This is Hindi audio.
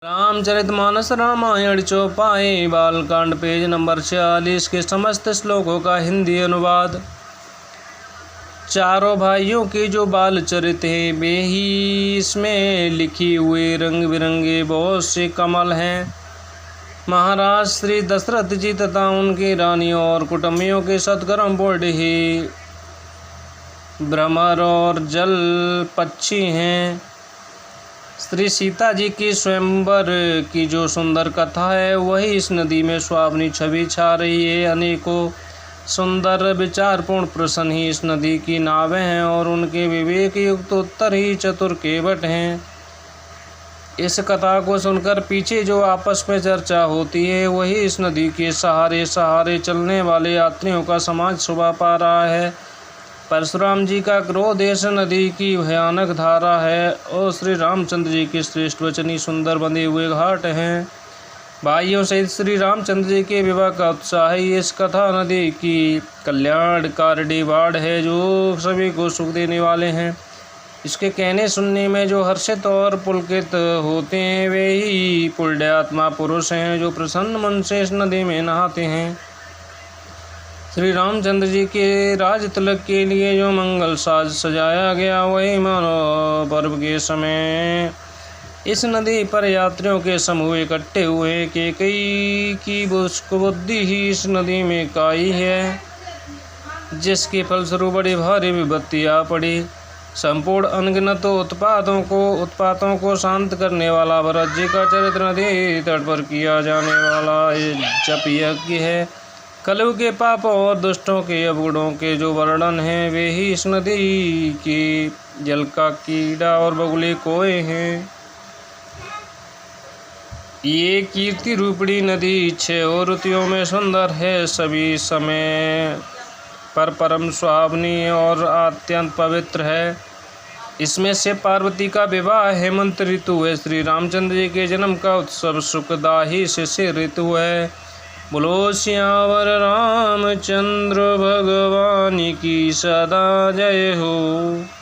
रामचरितमानस रामायण चौपाई बालकांड पेज नंबर 46 के समस्त श्लोकों का हिंदी अनुवाद। चारों भाइयों के जो बाल चरित हैं वे ही इसमें लिखी हुए रंग बिरंगे बहुत से कमल हैं। महाराज श्री दशरथ जी तथा उनकी रानियों और कुटुंबियों के सत्कर्म पूर्ण ही भ्रमर और जल पक्षी हैं। श्री सीता जी की स्वयंवर की जो सुंदर कथा है वही इस नदी में सुहावनी छवि छा रही है। अनेकों सुंदर विचारपूर्ण प्रश्न ही इस नदी की नावें हैं और उनके विवेक युक्त उत्तर ही चतुर केवट हैं। इस कथा को सुनकर पीछे जो आपस में चर्चा होती है वही इस नदी के सहारे सहारे चलने वाले यात्रियों का समाज शोभा पा रहा है। परशुराम जी का क्रोध इस नदी की भयानक धारा है और श्री रामचंद्र जी के श्रेष्ठ वचनी सुंदर बंधे हुए घाट हैं। भाइयों सहित श्री रामचंद्र जी के विवाह का उत्साह ही इस कथा नदी की कल्याणकारिणी बाढ़ है जो सभी को सुख देने वाले हैं। इसके कहने सुनने में जो हर्षित और पुलकित होते हैं वे ही पुण्यात्मा पुरुष हैं जो प्रसन्न मन से इस नदी में नहाते हैं। श्री रामचंद्र जी के राज तिलक के लिए जो मंगल साज सजाया गया वही मानो पर्व के समय इस नदी पर यात्रियों के समूह इकट्ठे हुए कि कई की बुद्धि ही इस नदी में काई है जिसके फलस्वरूप बड़ी भारी विपत्ति आ पड़ी। संपूर्ण अनगिनत उत्पातों को शांत करने वाला भरत जी का चरित्र नदी तट पर किया जाने वाला जप यज्ञ है। कलयुग के पापों और दुष्टों के अवगुणों के जो वर्णन हैं वे ही इस नदी की जल का कीड़ा और बगुले कोए हैं। ये कीर्ति रूपणी नदी 6 ऋतुओं में सुंदर है, सभी समय पर परम सुहावनी और अत्यंत पवित्र है। इसमें से पार्वती का विवाह हेमंत ऋतु है। श्री रामचंद्र जी के जन्म का उत्सव सुखदाही शिशिर ऋतु है। बोलो सियावर रामचंद्र भगवान की सदा जय हो।